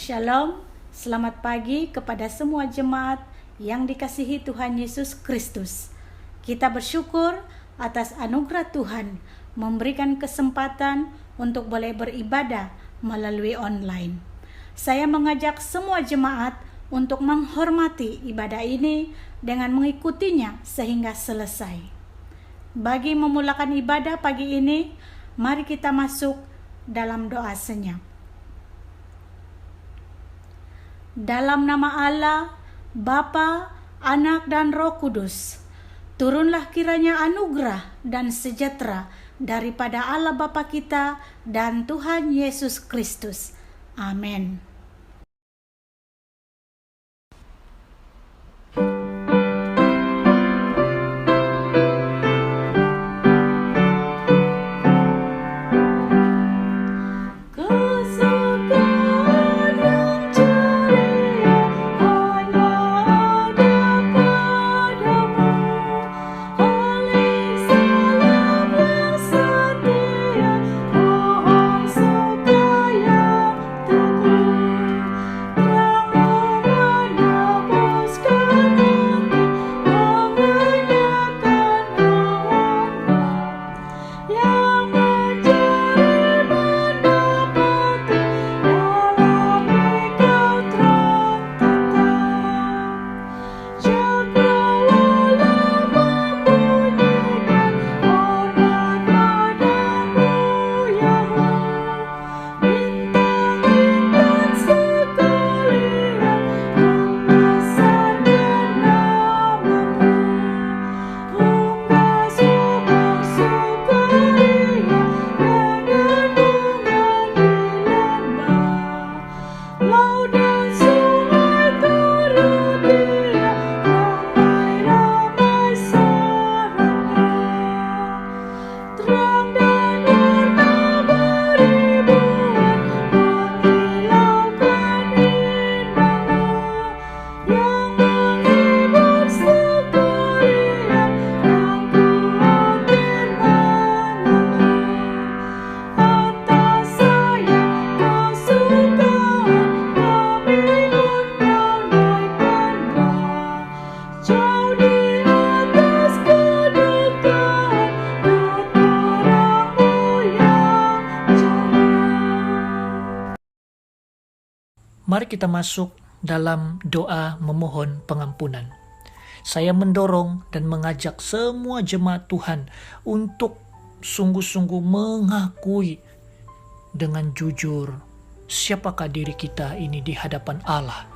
Shalom, selamat pagi kepada semua jemaat yang dikasihi Tuhan Yesus Kristus. Kita bersyukur atas anugerah Tuhan memberikan kesempatan untuk boleh beribadah melalui online. Saya mengajak semua jemaat untuk menghormati ibadah ini dengan mengikutinya sehingga selesai. Bagi memulakan ibadah pagi ini, mari kita masuk dalam doa senyap. Dalam nama Allah, Bapa, Anak dan Roh Kudus, turunlah kiranya anugerah dan sejahtera daripada Allah Bapa kita dan Tuhan Yesus Kristus. Amin. Mari kita masuk dalam doa memohon pengampunan. Saya mendorong dan mengajak semua jemaat Tuhan untuk sungguh-sungguh mengakui dengan jujur siapakah diri kita ini di hadapan Allah.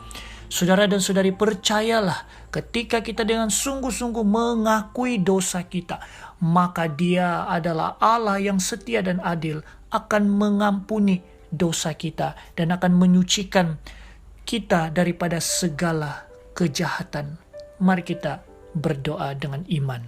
Saudara dan saudari, percayalah, ketika kita dengan sungguh-sungguh mengakui dosa kita, maka Dia adalah Allah yang setia dan adil, akan mengampuni dosa kita dan akan menyucikan kita daripada segala kejahatan. Mari kita berdoa dengan iman.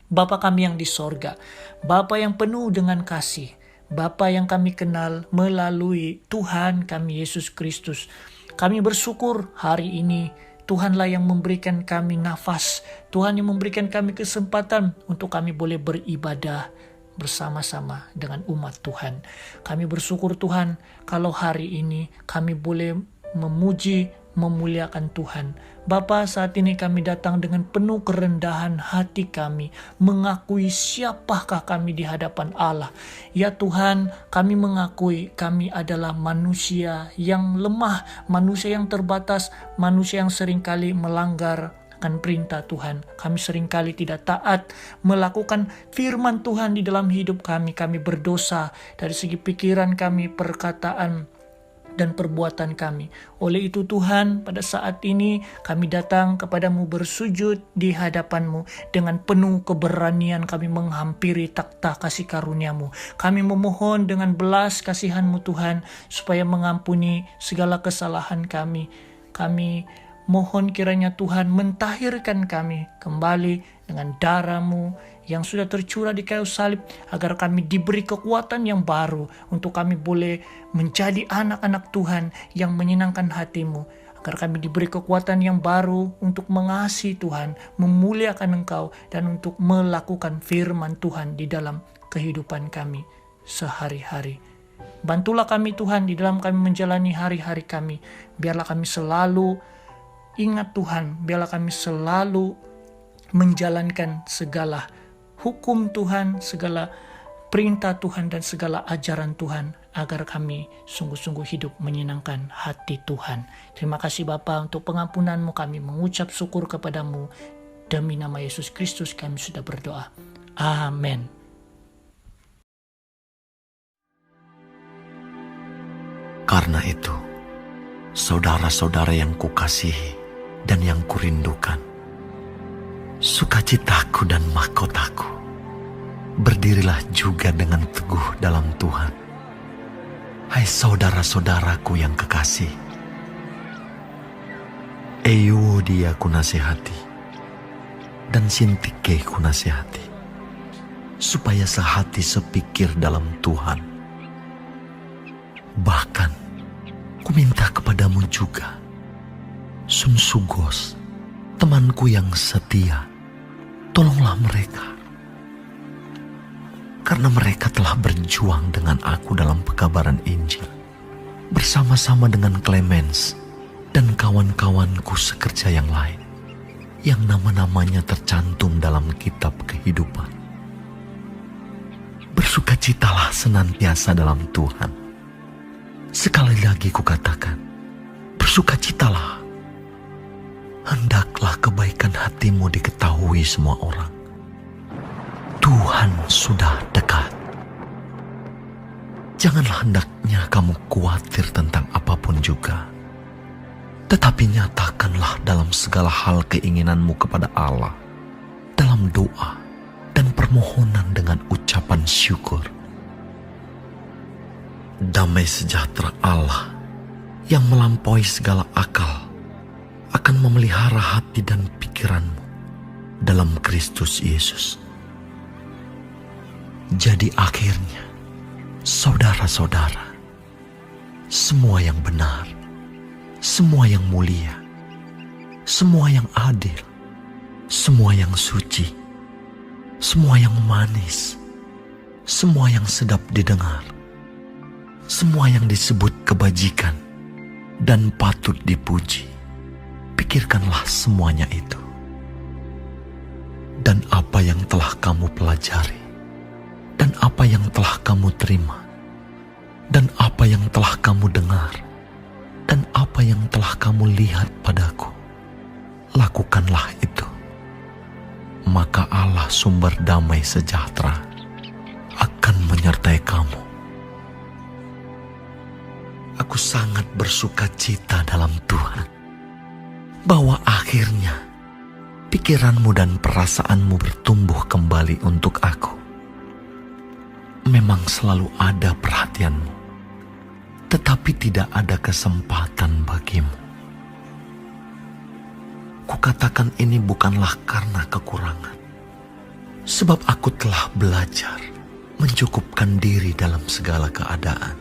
Bapa kami yang di sorga, Bapa yang penuh dengan kasih, Bapa yang kami kenal melalui Tuhan kami Yesus Kristus, kami bersyukur hari ini Tuhanlah yang memberikan kami nafas, Tuhan yang memberikan kami kesempatan untuk kami boleh beribadah bersama-sama dengan umat Tuhan. Kami bersyukur Tuhan kalau hari ini kami boleh memuji, memuliakan Tuhan. Bapa, saat ini kami datang dengan penuh kerendahan hati kami, mengakui siapakah kami di hadapan Allah. Ya Tuhan, kami mengakui kami adalah manusia yang lemah, manusia yang terbatas, manusia yang seringkali melanggar akan perintah Tuhan. Kami seringkali tidak taat melakukan firman Tuhan di dalam hidup kami. Kami berdosa dari segi pikiran kami, perkataan, dan perbuatan kami. Oleh itu Tuhan, pada saat ini kami datang kepadamu bersujud di hadapanmu dengan penuh keberanian kami menghampiri takhta kasih karuniamu. Kami memohon dengan belas kasihanmu Tuhan, supaya mengampuni segala kesalahan kami. Kami mohon kiranya Tuhan mentahirkan kami kembali dengan darah-Mu yang sudah tercurah di kayu salib, agar kami diberi kekuatan yang baru untuk kami boleh menjadi anak-anak Tuhan yang menyenangkan hati-Mu, agar kami diberi kekuatan yang baru untuk mengasihi Tuhan, memuliakan Engkau, dan untuk melakukan firman Tuhan di dalam kehidupan kami sehari-hari. Bantulah kami Tuhan di dalam kami menjalani hari-hari kami. Biarlah kami selalu ingat Tuhan, biarlah kami selalu menjalankan segala hukum Tuhan, segala perintah Tuhan dan segala ajaran Tuhan, agar kami sungguh-sungguh hidup menyenangkan hati Tuhan. Terima kasih Bapa untuk pengampunan-Mu, kami mengucap syukur kepadamu. Demi nama Yesus Kristus kami sudah berdoa. Amin. Karena itu, saudara-saudara yang kukasihi dan yang kurindukan, sukacitaku dan mahkotaku, berdirilah juga dengan teguh dalam Tuhan. Hai saudara-saudaraku yang kekasih, Euodia kunasihati, dan Sintike kunasihati, supaya sehati sepikir dalam Tuhan. Bahkan, kuminta kepadamu juga, Sumsugos, temanku yang setia, tolonglah mereka. Karena mereka telah berjuang dengan aku dalam pekabaran Injil, bersama-sama dengan Clemens dan kawan-kawanku sekerja yang lain, yang nama-namanya tercantum dalam kitab kehidupan. Bersukacitalah senantiasa dalam Tuhan. Sekali lagi kukatakan, bersukacitalah. Hendaklah kebaikan hatimu diketahui semua orang. Tuhan sudah dekat. Janganlah hendaknya kamu khawatir tentang apapun juga. Tetapi nyatakanlah dalam segala hal keinginanmu kepada Allah, dalam doa dan permohonan dengan ucapan syukur. Damai sejahtera Allah yang melampaui segala akal akan memelihara hati dan pikiranmu dalam Kristus Yesus. Jadi akhirnya, saudara-saudara, semua yang benar, semua yang mulia, semua yang adil, semua yang suci, semua yang manis, semua yang sedap didengar, semua yang disebut kebajikan dan patut dipuji, pikirkanlah semuanya itu. Dan apa yang telah kamu pelajari, dan apa yang telah kamu terima, dan apa yang telah kamu dengar, dan apa yang telah kamu lihat padaku, lakukanlah itu. Maka Allah sumber damai sejahtera akan menyertai kamu. Aku sangat bersuka cita dalam Tuhan, bahwa akhirnya pikiranmu dan perasaanmu bertumbuh kembali untuk aku. Memang selalu ada perhatianmu, tetapi tidak ada kesempatan bagimu. Kukatakan ini bukanlah karena kekurangan, sebab aku telah belajar mencukupkan diri dalam segala keadaan.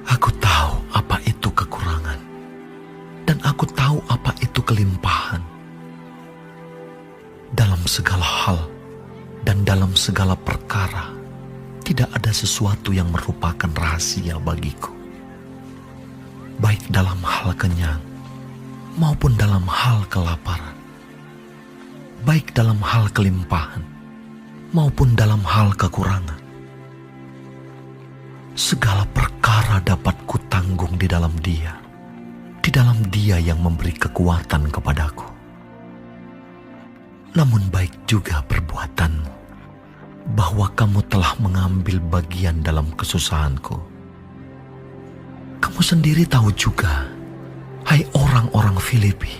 Aku tahu apa itu kekurangan, dan aku tahu apa itu kelimpahan. Dalam segala hal dan dalam segala perkara, tidak ada sesuatu yang merupakan rahasia bagiku. Baik dalam hal kenyang, maupun dalam hal kelaparan. Baik dalam hal kelimpahan, maupun dalam hal kekurangan. Segala perkara dapat kutanggung di dalam Dia yang memberi kekuatan kepadaku. Namun baik juga perbuatanmu, bahwa kamu telah mengambil bagian dalam kesusahanku. Kamu sendiri tahu juga, hai orang-orang Filipi,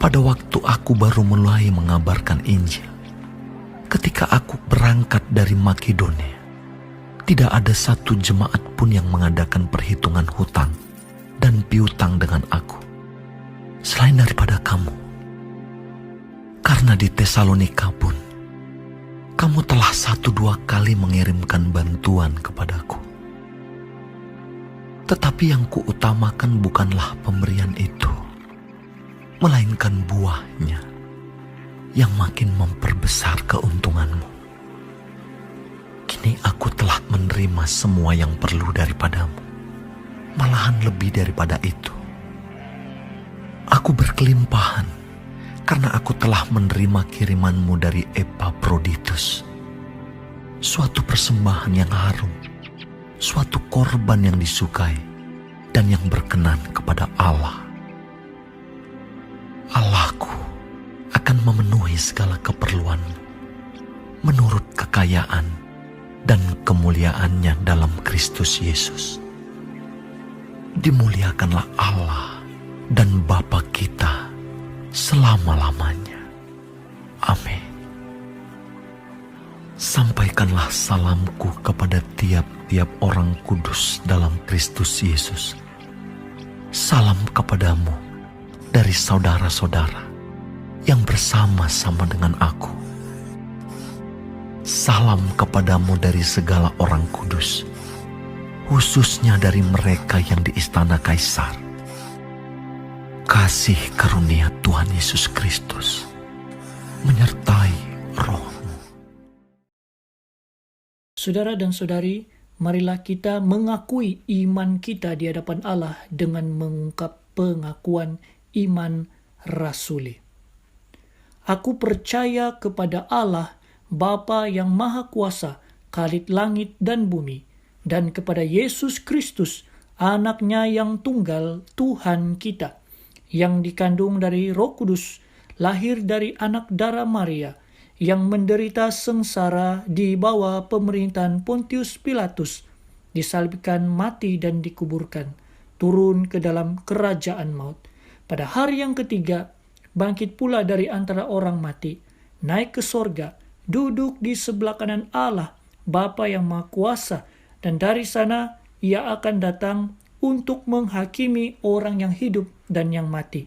pada waktu aku baru mulai mengabarkan Injil, ketika aku berangkat dari Makedonia, tidak ada satu jemaat pun yang mengadakan perhitungan hutang dan piutang dengan aku, selain daripada kamu. Karena di Tesalonika pun, kamu telah 1-2 kali mengirimkan bantuan kepadaku. Tetapi yang kuutamakan bukanlah pemberian itu, melainkan buahnya yang makin memperbesar keuntunganmu. Kini aku telah menerima semua yang perlu daripadamu, malahan lebih daripada itu. Aku berkelimpahan karena aku telah menerima kirimanmu dari Epaphroditus, suatu persembahan yang harum, suatu korban yang disukai dan yang berkenan kepada Allah. Allahku akan memenuhi segala keperluanmu menurut kekayaan dan kemuliaannya dalam Kristus Yesus. Dimuliakanlah Allah dan Bapa kita selama-lamanya. Amin. Sampaikanlah salamku kepada tiap-tiap orang kudus dalam Kristus Yesus. Salam kepadamu dari saudara-saudara yang bersama-sama dengan aku. Salam kepadamu dari segala orang kudus, khususnya dari mereka yang di istana Kaisar. Kasih karunia Tuhan Yesus Kristus menyertai rohmu. Saudara dan saudari, marilah kita mengakui iman kita di hadapan Allah dengan mengungkap pengakuan iman rasuli. Aku percaya kepada Allah, Bapa yang Maha Kuasa, Khalid langit dan bumi, dan kepada Yesus Kristus, Anak-Nya yang tunggal, Tuhan kita, yang dikandung dari Roh Kudus, lahir dari anak darah Maria, yang menderita sengsara di bawah pemerintahan Pontius Pilatus, disalibkan, mati dan dikuburkan, turun ke dalam kerajaan maut. Pada hari yang ketiga, bangkit pula dari antara orang mati, naik ke sorga, duduk di sebelah kanan Allah, Bapa yang Maha Kuasa, dan dari sana Ia akan datang untuk menghakimi orang yang hidup dan yang mati.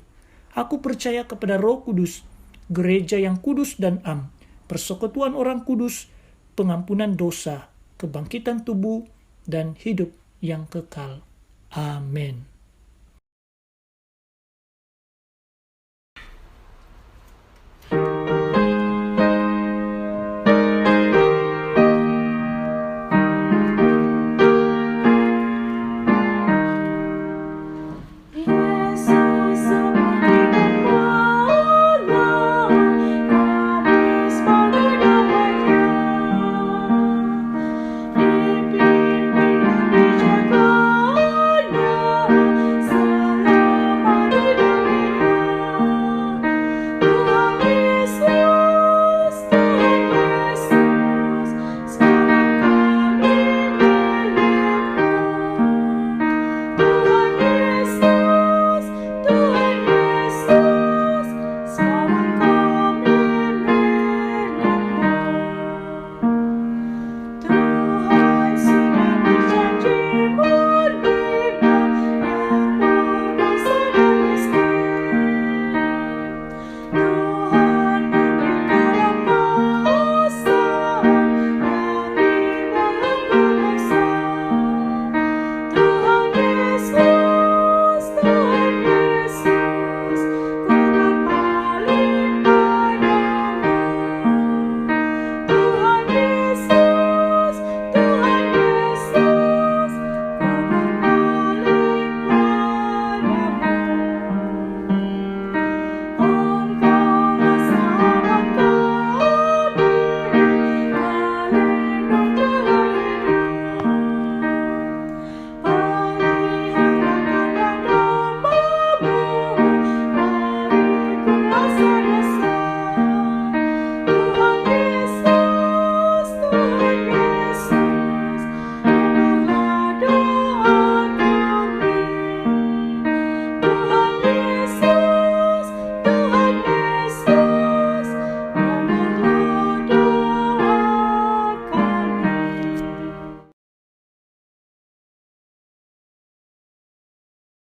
Aku percaya kepada Roh Kudus, gereja yang kudus dan am, persekutuan orang kudus, pengampunan dosa, kebangkitan tubuh, dan hidup yang kekal. Amin.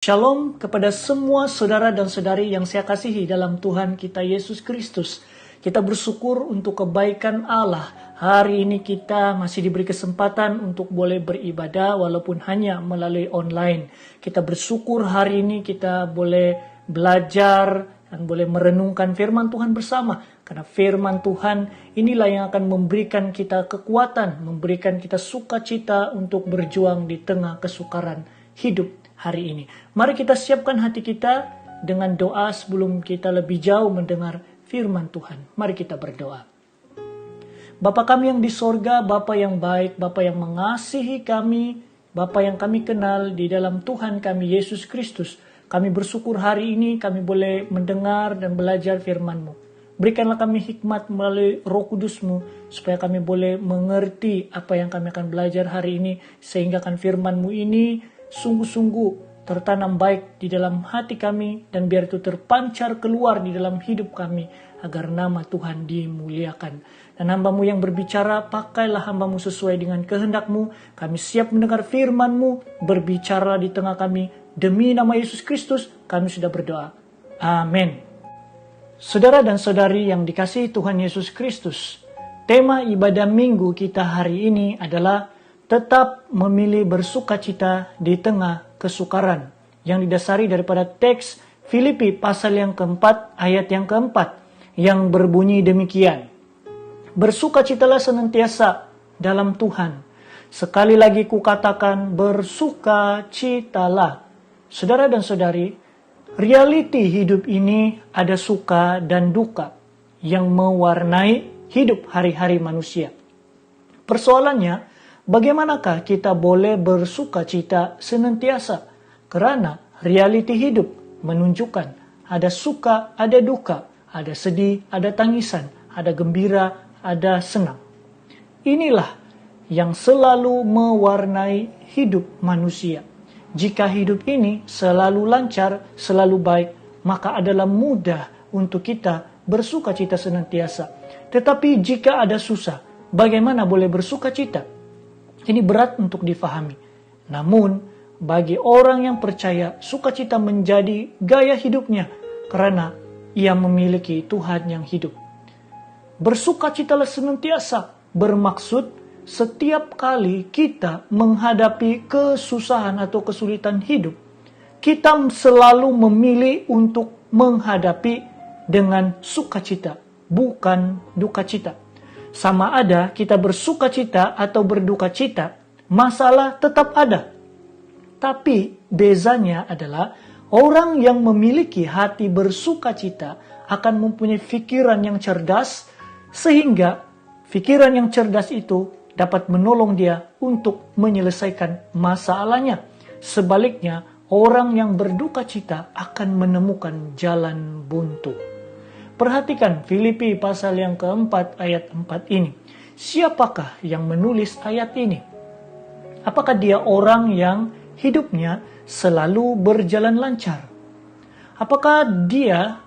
Shalom kepada semua saudara dan saudari yang saya kasihi dalam Tuhan kita Yesus Kristus. Kita bersyukur untuk kebaikan Allah. Hari ini kita masih diberi kesempatan untuk boleh beribadah walaupun hanya melalui online. Kita bersyukur hari ini kita boleh belajar dan boleh merenungkan firman Tuhan bersama. Karena firman Tuhan inilah yang akan memberikan kita kekuatan, memberikan kita sukacita untuk berjuang di tengah kesukaran hidup hari ini. Mari kita siapkan hati kita dengan doa sebelum kita lebih jauh mendengar firman Tuhan. Mari kita berdoa. Bapa kami yang di sorga, Bapa yang baik, Bapa yang mengasihi kami, Bapa yang kami kenal di dalam Tuhan kami Yesus Kristus. Kami bersyukur hari ini kami boleh mendengar dan belajar firman-Mu. Berikanlah kami hikmat melalui Roh Kudus-Mu, supaya kami boleh mengerti apa yang kami akan belajar hari ini, sehingga kan firman-Mu ini sungguh-sungguh tertanam baik di dalam hati kami, dan biar itu terpancar keluar di dalam hidup kami, agar nama Tuhan dimuliakan. Dan hamba-Mu yang berbicara, pakailah hamba-Mu sesuai dengan kehendak-Mu. Kami siap mendengar firman-Mu, berbicara di tengah kami. Demi nama Yesus Kristus, kami sudah berdoa. Amin. Saudara dan saudari yang dikasihi Tuhan Yesus Kristus, tema ibadah minggu kita hari ini adalah tetap memilih bersukacita di tengah kesukaran, yang didasari daripada teks Filipi pasal yang keempat ayat yang keempat, yang berbunyi demikian. Bersukacitalah senantiasa dalam Tuhan. Sekali lagi kukatakan, bersukacitalah. Saudara dan saudari, realiti hidup ini ada suka dan duka yang mewarnai hidup hari-hari manusia. Persoalannya, bagaimanakah kita boleh bersukacita senantiasa? Karena realiti hidup menunjukkan ada suka, ada duka, ada sedih, ada tangisan, ada gembira, ada senang. Inilah yang selalu mewarnai hidup manusia. Jika hidup ini selalu lancar, selalu baik, maka adalah mudah untuk kita bersukacita senantiasa. Tetapi jika ada susah, bagaimana boleh bersukacita? Ini berat untuk difahami. Namun, bagi orang yang percaya, sukacita menjadi gaya hidupnya karena ia memiliki Tuhan yang hidup. Bersukacitalah senantiasa bermaksud setiap kali kita menghadapi kesusahan atau kesulitan hidup, kita selalu memilih untuk menghadapi dengan sukacita, bukan duka cita. Sama ada kita bersukacita atau berduka cita, masalah tetap ada. Tapi bezanya adalah orang yang memiliki hati bersukacita akan mempunyai pikiran yang cerdas, sehingga pikiran yang cerdas itu dapat menolong dia untuk menyelesaikan masalahnya. Sebaliknya, orang yang berduka cita akan menemukan jalan buntu. Perhatikan Filipi pasal yang keempat ayat 4 ini. Siapakah yang menulis ayat ini? Apakah dia orang yang hidupnya selalu berjalan lancar? Apakah dia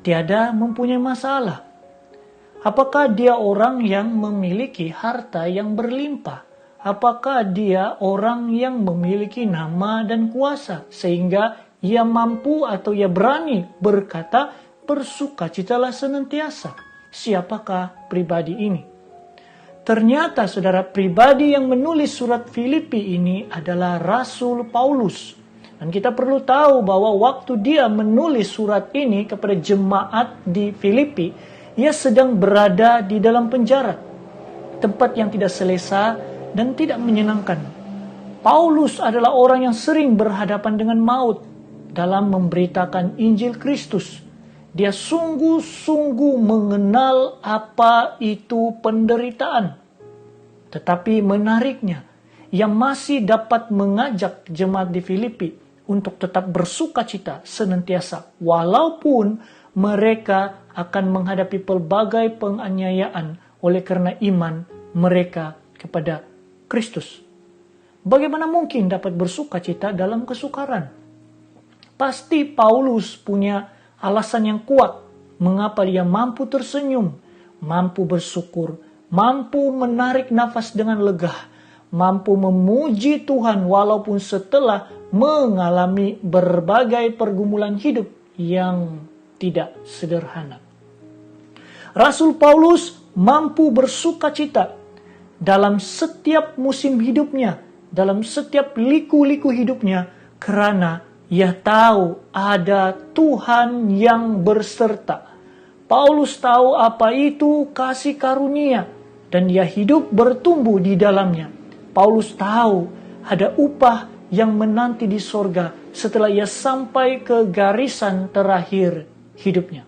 tiada mempunyai masalah? Apakah dia orang yang memiliki harta yang berlimpah? Apakah dia orang yang memiliki nama dan kuasa sehingga ia mampu atau ia berani berkata, bersukacitalah senantiasa? Siapakah pribadi ini? Ternyata saudara, pribadi yang menulis surat Filipi ini adalah Rasul Paulus. Dan kita perlu tahu bahwa waktu dia menulis surat ini kepada jemaat di Filipi, ia sedang berada di dalam penjara, tempat yang tidak selesa dan tidak menyenangkan. Paulus adalah orang yang sering berhadapan dengan maut dalam memberitakan Injil Kristus. Dia sungguh-sungguh mengenal apa itu penderitaan. Tetapi menariknya, ia masih dapat mengajak jemaat di Filipi untuk tetap bersukacita senantiasa, walaupun mereka akan menghadapi pelbagai penganiayaan oleh karena iman mereka kepada Kristus. Bagaimana mungkin dapat bersukacita dalam kesukaran? Pasti Paulus punya alasan yang kuat mengapa dia mampu tersenyum, mampu bersyukur, mampu menarik nafas dengan lega, mampu memuji Tuhan walaupun setelah mengalami berbagai pergumulan hidup yang tidak sederhana. Rasul Paulus mampu bersukacita dalam setiap musim hidupnya, dalam setiap liku-liku hidupnya, karena ia tahu ada Tuhan yang berserta. Paulus tahu apa itu kasih karunia dan dia hidup bertumbuh di dalamnya. Paulus tahu ada upah yang menanti di sorga setelah ia sampai ke garisan terakhir hidupnya.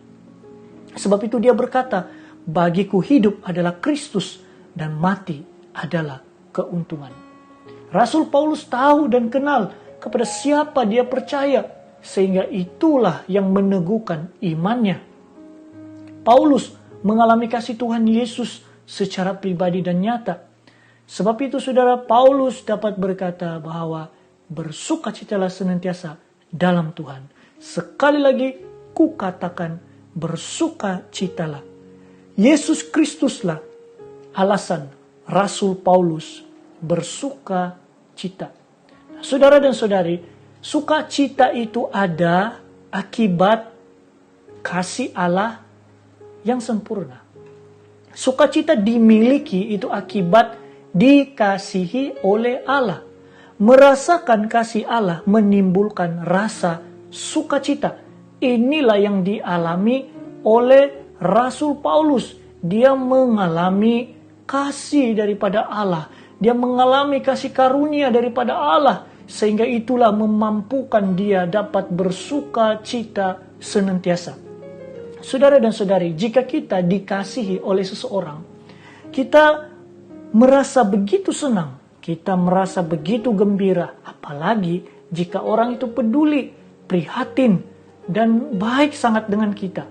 Sebab itu dia berkata, bagiku hidup adalah Kristus dan mati adalah keuntungan. Rasul Paulus tahu dan kenal kepada siapa dia percaya, sehingga itulah yang meneguhkan imannya. Paulus mengalami kasih Tuhan Yesus secara pribadi dan nyata. Sebab itu saudara, Paulus dapat berkata bahwa bersukacitalah senantiasa dalam Tuhan. Sekali lagi kukatakan, bersukacitalah. Yesus Kristuslah alasan Rasul Paulus bersukacita. Saudara dan saudari, sukacita itu ada akibat kasih Allah yang sempurna. Sukacita dimiliki itu akibat dikasihi oleh Allah. Merasakan kasih Allah menimbulkan rasa sukacita. Inilah yang dialami oleh Rasul Paulus. Dia mengalami kasih daripada Allah. Dia mengalami kasih karunia daripada Allah. Sehingga itulah memampukan dia dapat bersukacita senantiasa. Saudara dan saudari, jika kita dikasihi oleh seseorang, kita merasa begitu senang, kita merasa begitu gembira, apalagi jika orang itu peduli, prihatin, dan baik sangat dengan kita.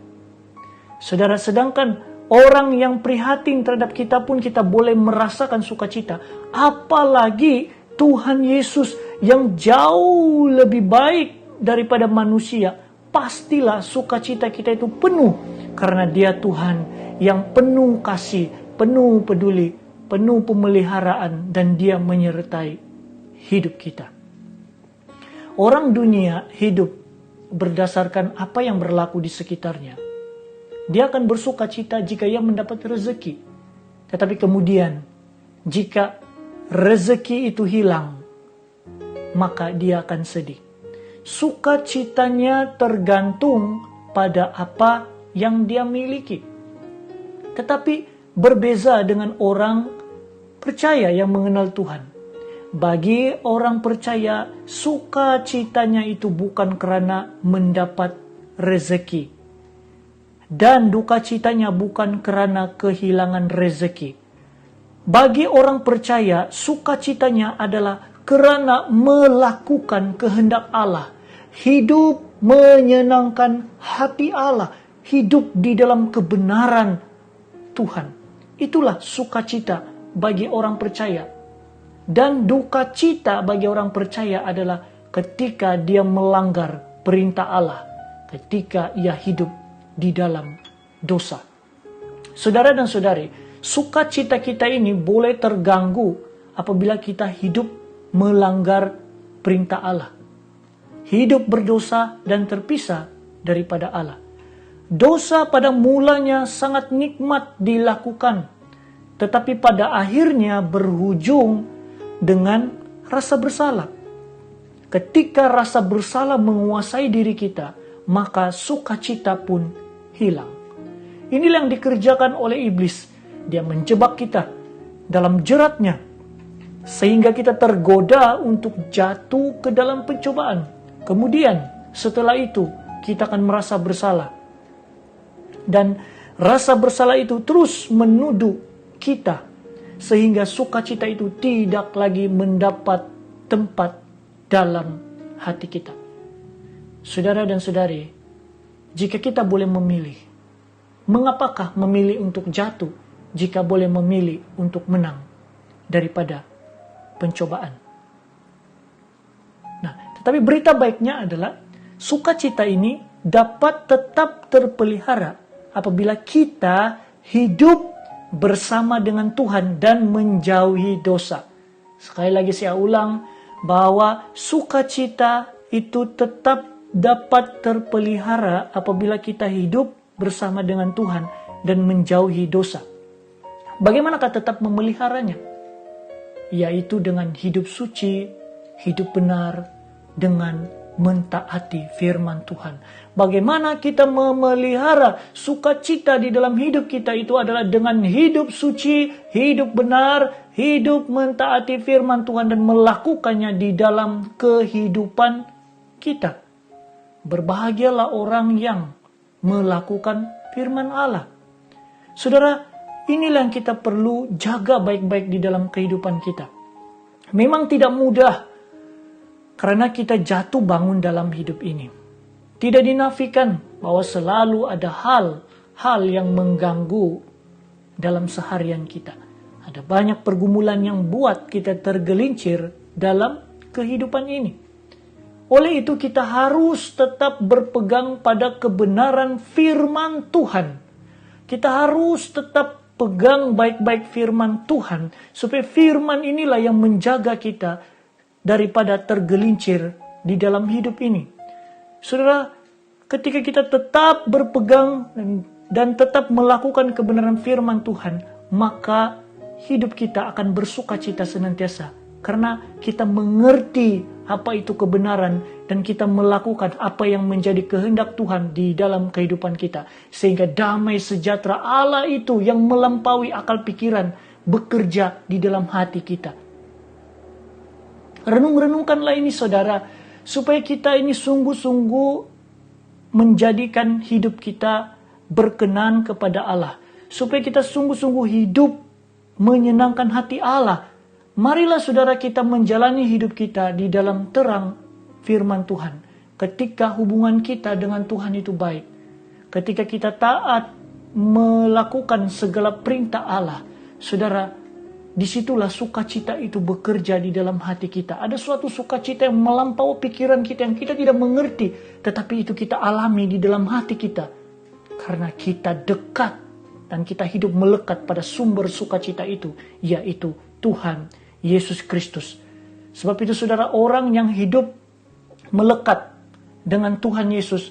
Saudara, sedangkan orang yang prihatin terhadap kita pun kita boleh merasakan sukacita, apalagi Tuhan Yesus yang jauh lebih baik daripada manusia. Pastilah sukacita kita itu penuh karena dia Tuhan yang penuh kasih, penuh peduli, penuh pemeliharaan, dan dia menyertai hidup kita. Orang dunia hidup berdasarkan apa yang berlaku di sekitarnya. Dia akan bersukacita jika ia mendapat rezeki. Tetapi kemudian jika rezeki itu hilang, maka dia akan sedih. Sukacitanya tergantung pada apa yang dia miliki. Tetapi berbeza dengan orang percaya yang mengenal Tuhan. Bagi orang percaya, sukacitanya itu bukan karena mendapat rezeki. Dan dukacitanya bukan karena kehilangan rezeki. Bagi orang percaya, sukacitanya adalah karena melakukan kehendak Allah. Hidup menyenangkan hati Allah. Hidup di dalam kebenaran Tuhan. Itulah sukacita bagi orang percaya. Dan duka cita bagi orang percaya adalah ketika dia melanggar perintah Allah. Ketika ia hidup di dalam dosa. Saudara dan saudari, sukacita kita ini boleh terganggu apabila kita hidup melanggar perintah Allah. Hidup berdosa dan terpisah daripada Allah. Dosa pada mulanya sangat nikmat dilakukan, tetapi pada akhirnya berujung dengan rasa bersalah. Ketika rasa bersalah menguasai diri kita, maka sukacita pun hilang. Inilah yang dikerjakan oleh iblis. Dia menjebak kita dalam jeratnya, sehingga kita tergoda untuk jatuh ke dalam pencobaan. Kemudian setelah itu kita akan merasa bersalah. Dan rasa bersalah itu terus menuduh kita, sehingga sukacita itu tidak lagi mendapat tempat dalam hati kita. Saudara dan saudari, jika kita boleh memilih, mengapakah memilih untuk jatuh jika boleh memilih untuk menang daripada pencobaan? Nah, tetapi berita baiknya adalah sukacita ini dapat tetap terpelihara apabila kita hidup bersama dengan Tuhan dan menjauhi dosa. Sekali lagi saya ulang bahwa sukacita itu tetap dapat terpelihara apabila kita hidup bersama dengan Tuhan dan menjauhi dosa. Bagaimanakah tetap memeliharanya? Yaitu dengan hidup suci, hidup benar, dengan mentaati firman Tuhan. Bagaimana kita memelihara sukacita di dalam hidup kita itu adalah dengan hidup suci, hidup benar, hidup mentaati firman Tuhan dan melakukannya di dalam kehidupan kita. Berbahagialah orang yang melakukan firman Allah. Saudara, inilah yang kita perlu jaga baik-baik di dalam kehidupan kita. Memang tidak mudah, karena kita jatuh bangun dalam hidup ini. Tidak dinafikan bahwa selalu ada hal-hal yang mengganggu dalam seharian kita. Ada banyak pergumulan yang buat kita tergelincir dalam kehidupan ini. Oleh itu kita harus tetap berpegang pada kebenaran firman Tuhan. Kita harus tetap pegang baik-baik firman Tuhan, supaya firman inilah yang menjaga kita daripada tergelincir di dalam hidup ini. Saudara, ketika kita tetap berpegang dan tetap melakukan kebenaran firman Tuhan, maka hidup kita akan bersukacita senantiasa. Karena kita mengerti apa itu kebenaran dan kita melakukan apa yang menjadi kehendak Tuhan di dalam kehidupan kita. Sehingga damai sejahtera Allah itu yang melampaui akal pikiran bekerja di dalam hati kita. Renung-renungkanlah ini saudara, supaya kita ini sungguh-sungguh menjadikan hidup kita berkenan kepada Allah. Supaya kita sungguh-sungguh hidup menyenangkan hati Allah. Marilah saudara kita menjalani hidup kita di dalam terang firman Tuhan. Ketika hubungan kita dengan Tuhan itu baik. Ketika kita taat melakukan segala perintah Allah. Saudara, disitulah sukacita itu bekerja di dalam hati kita. Ada suatu sukacita yang melampaui pikiran kita yang kita tidak mengerti. Tetapi itu kita alami di dalam hati kita. Karena kita dekat dan kita hidup melekat pada sumber sukacita itu. Yaitu Tuhan Yesus Kristus. Sebab itu saudara, orang yang hidup melekat dengan Tuhan Yesus,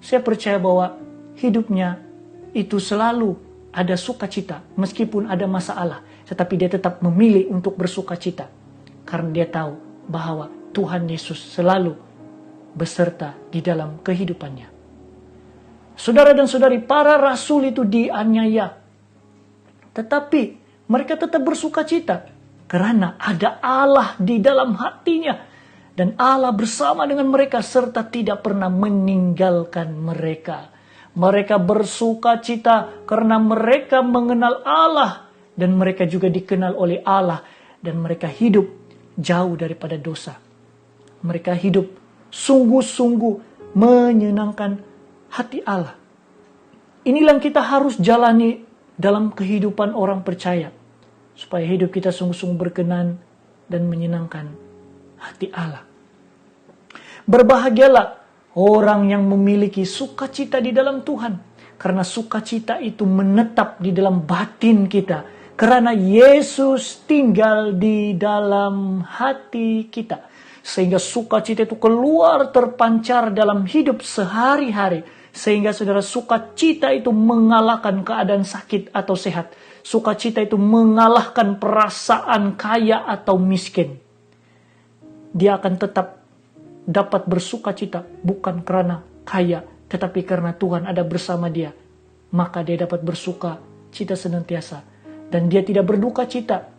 saya percaya bahwa hidupnya itu selalu ada sukacita. Meskipun ada masalah, tetapi dia tetap memilih untuk bersukacita. Karena dia tahu bahwa Tuhan Yesus selalu beserta di dalam kehidupannya. Saudara dan saudari, para rasul itu dianiaya. Tetapi mereka tetap bersukacita. Karena ada Allah di dalam hatinya. Dan Allah bersama dengan mereka serta tidak pernah meninggalkan mereka. Mereka bersukacita karena mereka mengenal Allah. Dan mereka juga dikenal oleh Allah. Dan mereka hidup jauh daripada dosa. Mereka hidup sungguh-sungguh menyenangkan hati Allah. Inilah yang kita harus jalani dalam kehidupan orang percaya. Supaya hidup kita sungguh-sungguh berkenan dan menyenangkan hati Allah. Berbahagialah orang yang memiliki sukacita di dalam Tuhan. Karena sukacita itu menetap di dalam batin kita. Karena Yesus tinggal di dalam hati kita. Sehingga sukacita itu keluar terpancar dalam hidup sehari-hari. Sehingga saudara, sukacita itu mengalahkan keadaan sakit atau sehat. Sukacita itu mengalahkan perasaan kaya atau miskin. Dia akan tetap dapat bersukacita bukan karena kaya, tetapi karena Tuhan ada bersama dia. Maka dia dapat bersuka cita senantiasa. Dan dia tidak berduka cita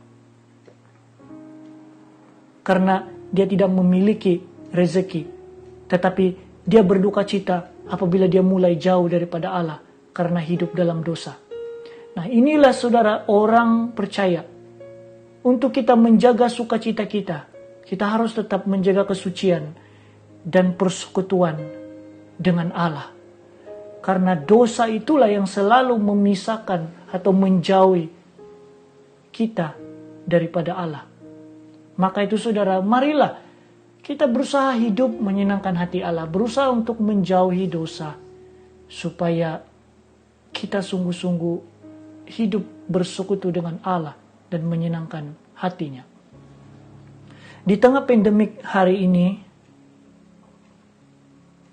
karena dia tidak memiliki rezeki. Tetapi dia berduka cita apabila dia mulai jauh daripada Allah karena hidup dalam dosa. Nah, inilah saudara orang percaya. Untuk kita menjaga sukacita kita, kita harus tetap menjaga kesucian dan persekutuan dengan Allah. Karena dosa itulah yang selalu memisahkan atau menjauhi kita daripada Allah. Maka itu saudara, marilah kita berusaha hidup menyenangkan hati Allah. Berusaha untuk menjauhi dosa. Supaya kita sungguh-sungguh hidup bersekutu dengan Allah dan menyenangkan hatinya. Di tengah pandemik hari ini,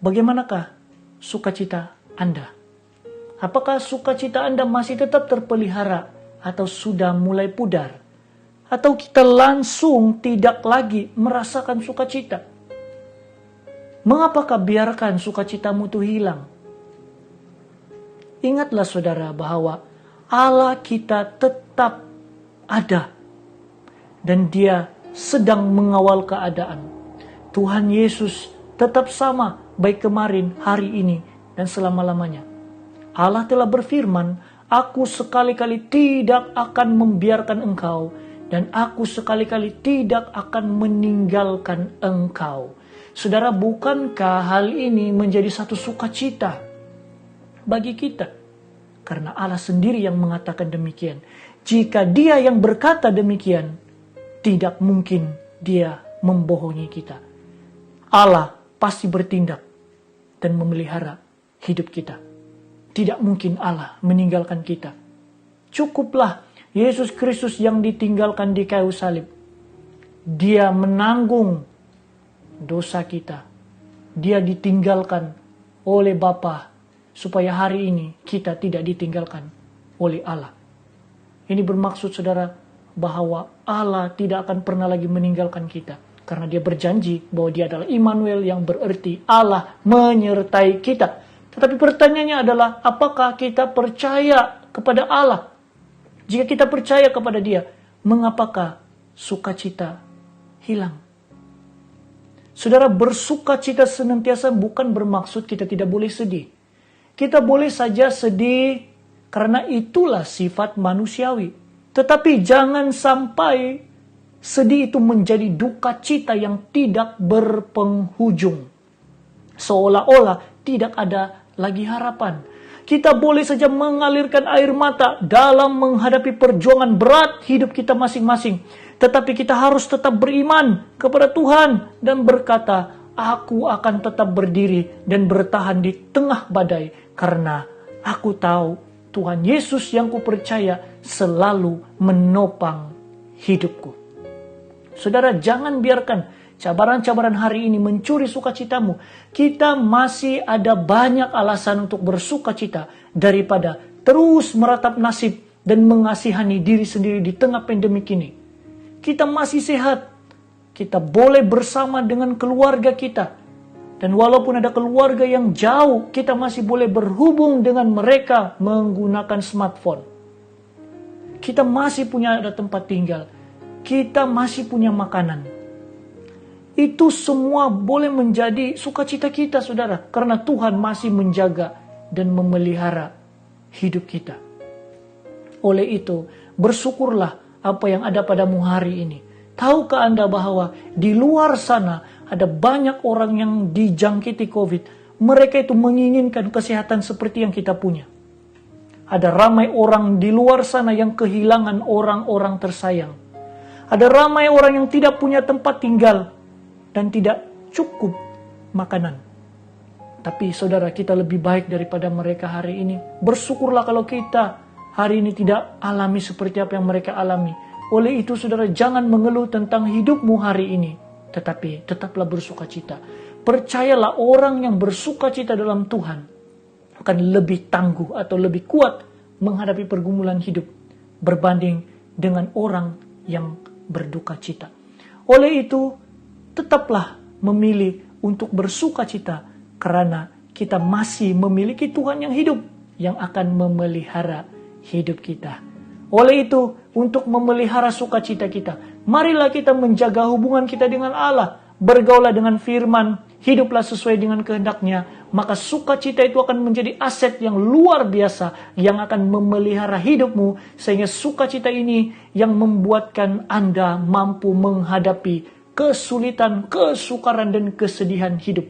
bagaimanakah sukacita Anda? Apakah sukacita Anda masih tetap terpelihara atau sudah mulai pudar? Atau kita langsung tidak lagi merasakan sukacita? Mengapakah biarkan sukacitamu itu hilang? Ingatlah saudara bahwa Allah kita tetap ada dan Dia sedang mengawal keadaan. Tuhan Yesus tetap sama baik kemarin, hari ini, dan selama-lamanya. Allah telah berfirman, "Aku sekali-kali tidak akan membiarkan engkau, dan aku sekali-kali tidak akan meninggalkan engkau." Saudara, bukankah hal ini menjadi satu sukacita bagi kita? Karena Allah sendiri yang mengatakan demikian. Jika Dia yang berkata demikian, tidak mungkin Dia membohongi kita. Allah pasti bertindak dan memelihara hidup kita. Tidak mungkin Allah meninggalkan kita. Cukuplah Yesus Kristus yang ditinggalkan di kayu salib. Dia menanggung dosa kita. Dia ditinggalkan oleh Bapa supaya hari ini kita tidak ditinggalkan oleh Allah. Ini bermaksud saudara bahwa Allah tidak akan pernah lagi meninggalkan kita. Karena Dia berjanji bahwa Dia adalah Immanuel yang berarti Allah menyertai kita. Tetapi pertanyaannya adalah apakah kita percaya kepada Allah? Jika kita percaya kepada Dia, mengapakah sukacita hilang? Saudara, bersukacita senantiasa bukan bermaksud kita tidak boleh sedih. Kita boleh saja sedih karena itulah sifat manusiawi. Tetapi jangan sampai sedih itu menjadi duka cita yang tidak berpenghujung. Seolah-olah tidak ada lagi harapan. Kita boleh saja mengalirkan air mata dalam menghadapi perjuangan berat hidup kita masing-masing. Tetapi kita harus tetap beriman kepada Tuhan dan berkata, "Aku akan tetap berdiri dan bertahan di tengah badai karena aku tahu Tuhan Yesus yang kupercaya selalu menopang hidupku." Saudara, jangan biarkan cabaran-cabaran hari ini mencuri sukacitamu. Kita masih ada banyak alasan untuk bersukacita daripada terus meratap nasib dan mengasihani diri sendiri di tengah pandemi ini. Kita masih sehat. Kita boleh bersama dengan keluarga kita. Dan walaupun ada keluarga yang jauh, kita masih boleh berhubung dengan mereka menggunakan smartphone. Kita masih punya ada tempat tinggal. Kita masih punya makanan. Itu semua boleh menjadi sukacita kita, saudara. Karena Tuhan masih menjaga dan memelihara hidup kita. Oleh itu, bersyukurlah apa yang ada padamu hari ini. Tahukah Anda bahwa di luar sana ada banyak orang yang dijangkiti COVID. Mereka itu menginginkan kesehatan seperti yang kita punya. Ada ramai orang di luar sana yang kehilangan orang-orang tersayang. Ada ramai orang yang tidak punya tempat tinggal dan tidak cukup makanan. Tapi saudara, kita lebih baik daripada mereka hari ini. Bersyukurlah kalau kita hari ini tidak alami seperti apa yang mereka alami. Oleh itu saudara, jangan mengeluh tentang hidupmu hari ini. Tetapi tetaplah bersukacita. Percayalah orang yang bersukacita dalam Tuhan akan lebih tangguh atau lebih kuat menghadapi pergumulan hidup berbanding dengan orang yang berduka cita. Oleh itu, tetaplah memilih untuk bersukacita karena kita masih memiliki Tuhan yang hidup yang akan memelihara hidup kita. Oleh itu, untuk memelihara sukacita kita, marilah kita menjaga hubungan kita dengan Allah. Bergaulah dengan firman, hiduplah sesuai dengan kehendak-Nya, maka sukacita itu akan menjadi aset yang luar biasa yang akan memelihara hidupmu, sehingga sukacita ini yang membuatkan Anda mampu menghadapi kesulitan, kesukaran, dan kesedihan hidup.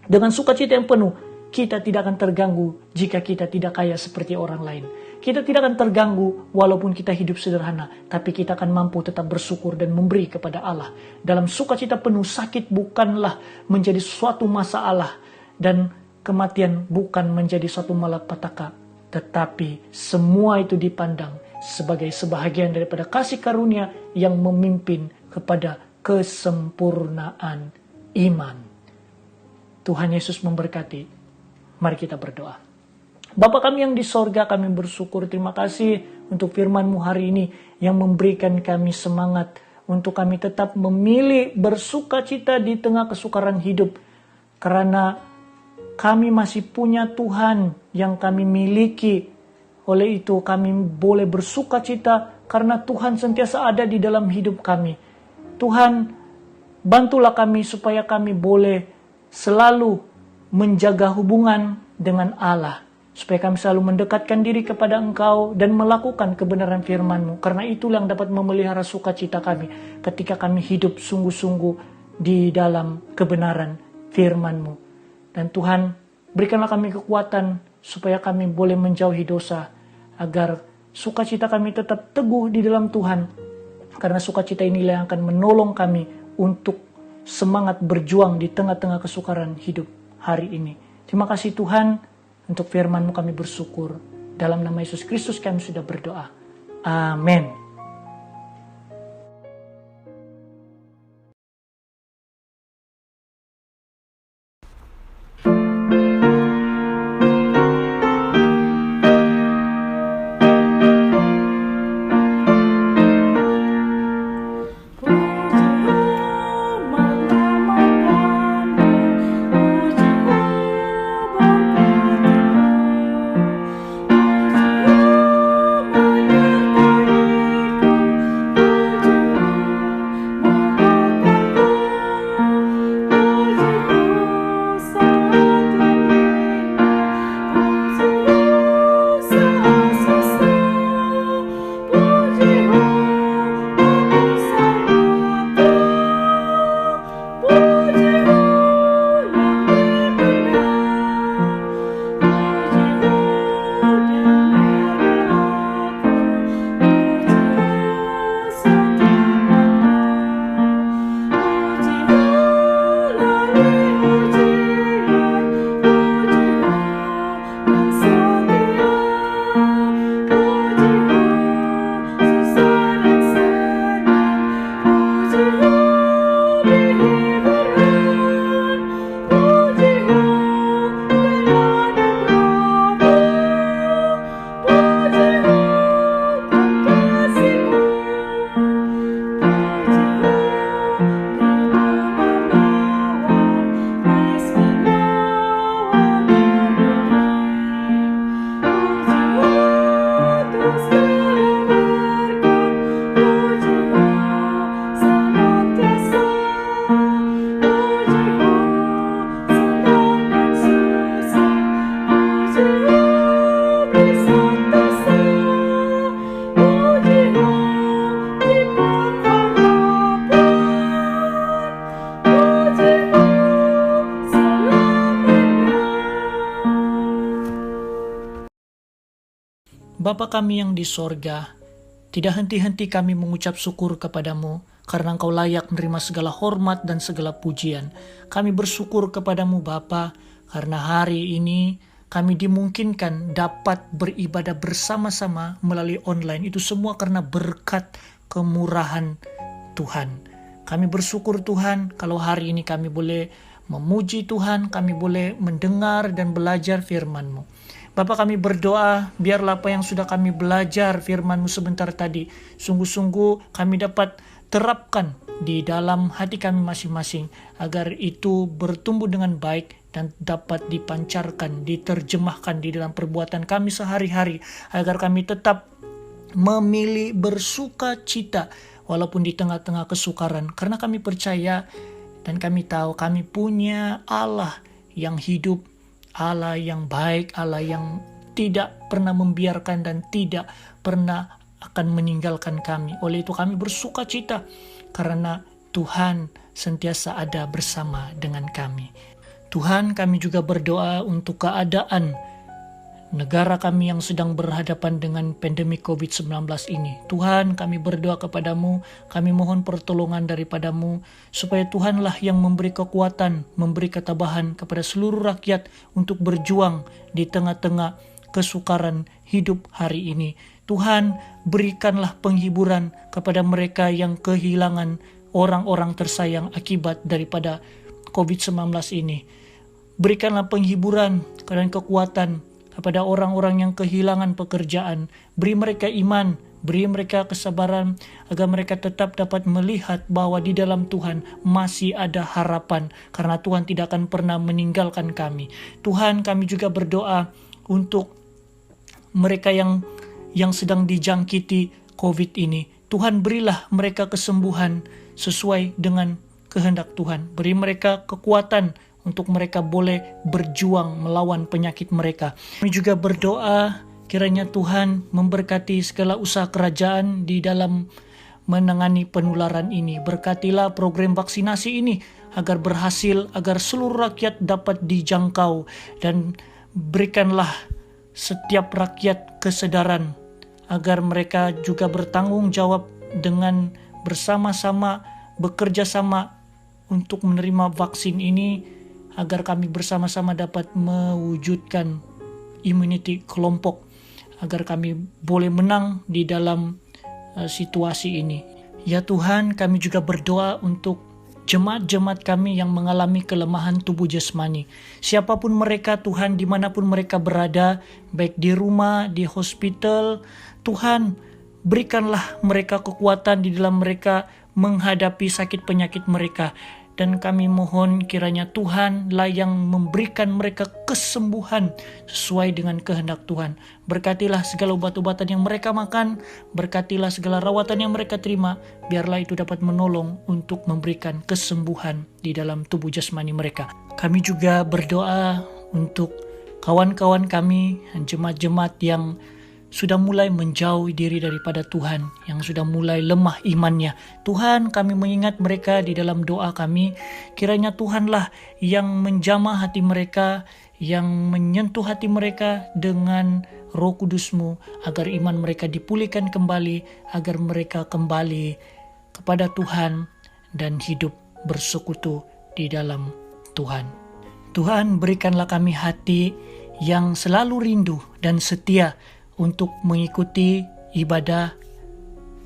Dengan sukacita yang penuh, kita tidak akan terganggu jika kita tidak kaya seperti orang lain. Kita tidak akan terganggu walaupun kita hidup sederhana, tapi kita akan mampu tetap bersyukur dan memberi kepada Allah. Dalam sukacita penuh, sakit bukanlah menjadi suatu masalah dan kematian bukan menjadi suatu malapetaka, tetapi semua itu dipandang sebagai sebahagian daripada kasih karunia yang memimpin kepada kesempurnaan iman. Tuhan Yesus memberkati. Mari kita berdoa. Bapa kami yang di sorga, kami bersyukur, terima kasih untuk firman-Mu hari ini yang memberikan kami semangat untuk kami tetap memilih bersukacita di tengah kesukaran hidup. karena kami masih punya Tuhan yang kami miliki. Oleh itu kami boleh bersuka cita karena Tuhan sentiasa ada di dalam hidup kami. Tuhan, bantulah kami supaya kami boleh selalu menjaga hubungan dengan Allah. Supaya kami selalu mendekatkan diri kepada Engkau dan melakukan kebenaran firman-Mu. Karena itulah yang dapat memelihara sukacita kami ketika kami hidup sungguh-sungguh di dalam kebenaran firman-Mu. Dan Tuhan, berikanlah kami kekuatan supaya kami boleh menjauhi dosa, agar sukacita kami tetap teguh di dalam Tuhan. Karena sukacita inilah yang akan menolong kami untuk semangat berjuang di tengah-tengah kesukaran hidup hari ini. Terima kasih Tuhan, untuk firman-Mu kami bersyukur. Dalam nama Yesus Kristus kami sudah berdoa. Amin. Bapa kami yang di sorga, tidak henti-henti kami mengucap syukur kepadamu, karena Engkau layak menerima segala hormat dan segala pujian. Kami bersyukur kepadamu Bapa, karena hari ini kami dimungkinkan dapat beribadah bersama-sama melalui online. Itu semua karena berkat kemurahan Tuhan. Kami bersyukur Tuhan, kalau hari ini kami boleh memuji Tuhan, kami boleh mendengar dan belajar firman-Mu. Bapak kami berdoa, biarlah apa yang sudah kami belajar firman-Mu sebentar tadi, sungguh-sungguh kami dapat terapkan di dalam hati kami masing-masing, agar itu bertumbuh dengan baik dan dapat dipancarkan, diterjemahkan di dalam perbuatan kami sehari-hari, agar kami tetap memilih bersuka cita walaupun di tengah-tengah kesukaran, karena kami percaya dan kami tahu kami punya Allah yang hidup, Allah yang baik, Allah yang tidak pernah membiarkan dan tidak pernah akan meninggalkan kami. Oleh itu kami bersuka cita karena Tuhan sentiasa ada bersama dengan kami. Tuhan, kami juga berdoa untuk keadaan negara kami yang sedang berhadapan dengan pandemi COVID-19 ini. Tuhan, kami berdoa kepadamu, kami mohon pertolongan daripadamu, supaya Tuhanlah yang memberi kekuatan, memberi ketabahan kepada seluruh rakyat untuk berjuang di tengah-tengah kesukaran hidup hari ini. Tuhan, berikanlah penghiburan kepada mereka yang kehilangan orang-orang tersayang akibat daripada COVID-19 ini. Berikanlah penghiburan dan kekuatan kepada orang-orang yang kehilangan pekerjaan. Beri mereka iman, Beri mereka kesabaran agar mereka tetap dapat melihat bahwa di dalam Tuhan masih ada harapan, karena Tuhan tidak akan pernah meninggalkan kami. Tuhan, kami juga berdoa untuk mereka yang sedang dijangkiti COVID ini. Tuhan, berilah mereka kesembuhan sesuai dengan kehendak Tuhan. Beri mereka kekuatan untuk mereka boleh berjuang melawan penyakit mereka. Kami juga berdoa kiranya Tuhan memberkati segala usaha kerajaan di dalam menangani penularan ini. Berkatilah program vaksinasi ini agar berhasil, agar seluruh rakyat dapat dijangkau, dan berikanlah setiap rakyat kesadaran agar mereka juga bertanggung jawab dengan bersama-sama bekerja sama untuk menerima vaksin ini, agar kami bersama-sama dapat mewujudkan immunity kelompok, agar kami boleh menang di dalam situasi ini. Ya Tuhan, kami juga berdoa untuk jemaat-jemaat kami yang mengalami kelemahan tubuh jasmani. Siapapun mereka Tuhan, dimanapun mereka berada, baik di rumah, di hospital, Tuhan, berikanlah mereka kekuatan di dalam mereka menghadapi sakit penyakit mereka. Dan kami mohon kiranya Tuhanlah yang memberikan mereka kesembuhan sesuai dengan kehendak Tuhan. Berkatilah segala obat-obatan yang mereka makan, berkatilah segala rawatan yang mereka terima, biarlah itu dapat menolong untuk memberikan kesembuhan di dalam tubuh jasmani mereka. Kami juga berdoa untuk kawan-kawan kami, jemaat-jemaat yang sudah mulai menjauh diri daripada Tuhan, yang sudah mulai lemah imannya. Tuhan, kami mengingat mereka di dalam doa kami. Kiranya Tuhanlah yang menjamah hati mereka, yang menyentuh hati mereka dengan Roh Kudus-Mu, agar iman mereka dipulihkan kembali, agar mereka kembali kepada Tuhan dan hidup bersekutu di dalam Tuhan. Tuhan, berikanlah kami hati yang selalu rindu dan setia untuk mengikuti ibadah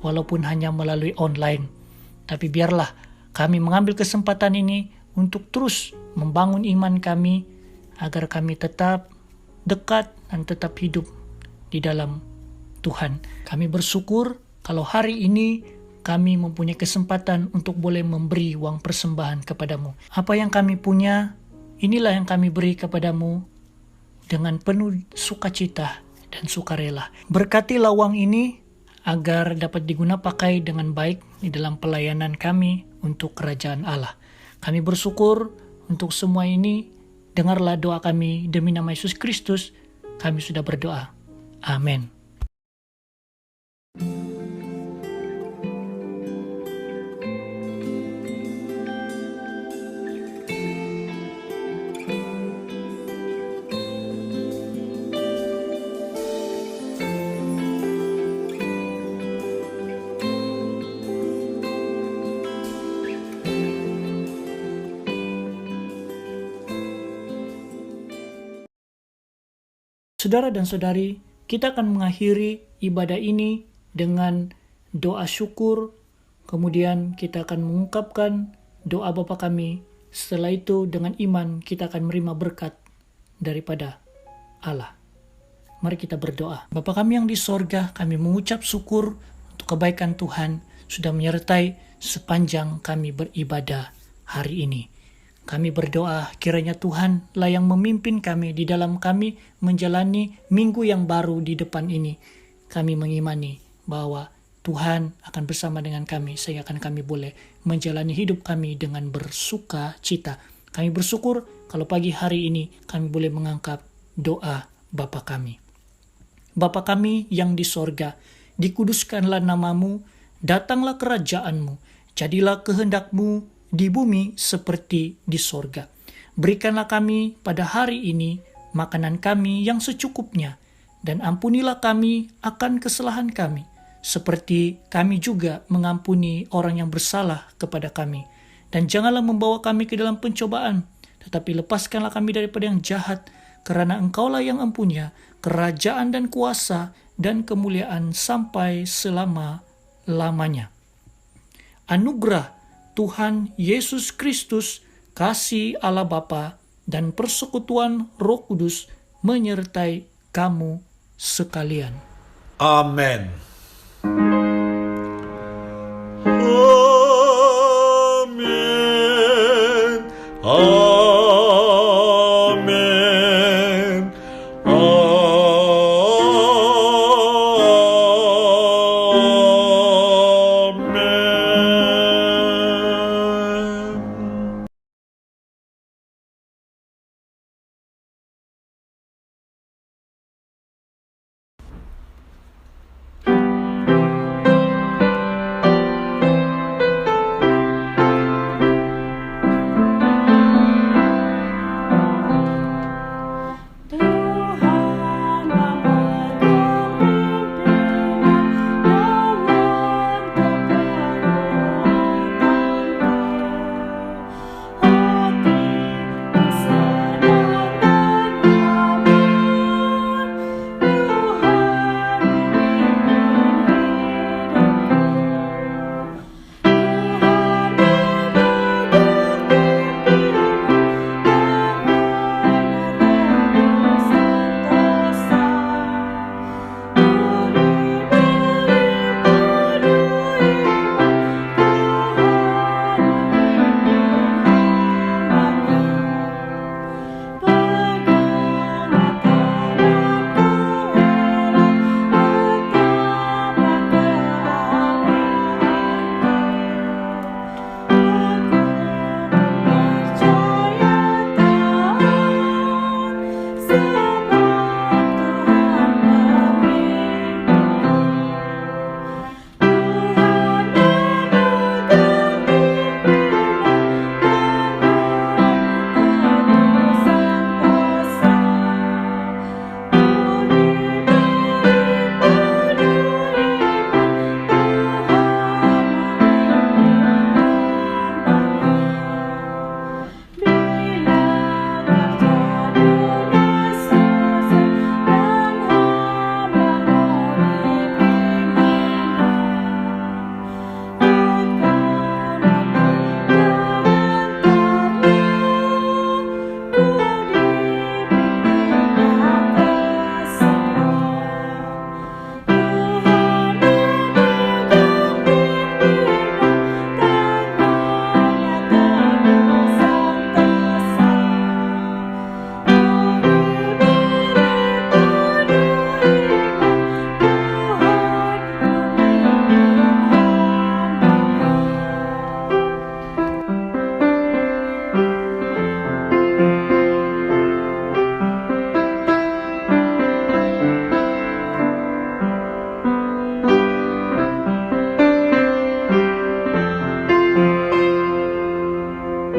walaupun hanya melalui online. Tapi biarlah kami mengambil kesempatan ini untuk terus membangun iman kami, agar kami tetap dekat dan tetap hidup di dalam Tuhan. Kami bersyukur kalau hari ini kami mempunyai kesempatan untuk boleh memberi uang persembahan kepadamu. Apa yang kami punya, inilah yang kami beri kepadamu dengan penuh sukacita dan sukarela. Berkatilah uang ini agar dapat digunakan pakai dengan baik di dalam pelayanan kami untuk kerajaan Allah. Kami bersyukur untuk semua ini. Dengarlah doa kami demi nama Yesus Kristus. Kami sudah berdoa. Amin. Saudara dan saudari, kita akan mengakhiri ibadah ini dengan doa syukur, kemudian kita akan mengungkapkan doa Bapa kami. Setelah itu dengan iman kita akan menerima berkat daripada Allah. Mari kita berdoa. Bapa kami yang di sorga, kami mengucap syukur untuk kebaikan Tuhan sudah menyertai sepanjang kami beribadah hari ini. Kami berdoa kiranya Tuhanlah yang memimpin kami di dalam kami menjalani minggu yang baru di depan ini. Kami mengimani bahwa Tuhan akan bersama dengan kami sehingga akan kami boleh menjalani hidup kami dengan bersuka cita. Kami bersyukur kalau pagi hari ini kami boleh mengangkat doa Bapa kami. Bapa kami yang di sorga, dikuduskanlah namamu, datanglah kerajaanmu, jadilah kehendak-Mu di bumi seperti di sorga. Berikanlah kami pada hari ini makanan kami yang secukupnya, dan ampunilah kami akan kesalahan kami, seperti kami juga mengampuni orang yang bersalah kepada kami. Dan janganlah membawa kami ke dalam pencobaan, tetapi lepaskanlah kami daripada yang jahat, karena Engkaulah yang empunya kerajaan dan kuasa dan kemuliaan sampai selama-lamanya. Anugerah Tuhan Yesus Kristus, kasih Allah Bapa, dan persekutuan Roh Kudus menyertai kamu sekalian. Amin.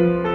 Tuhan.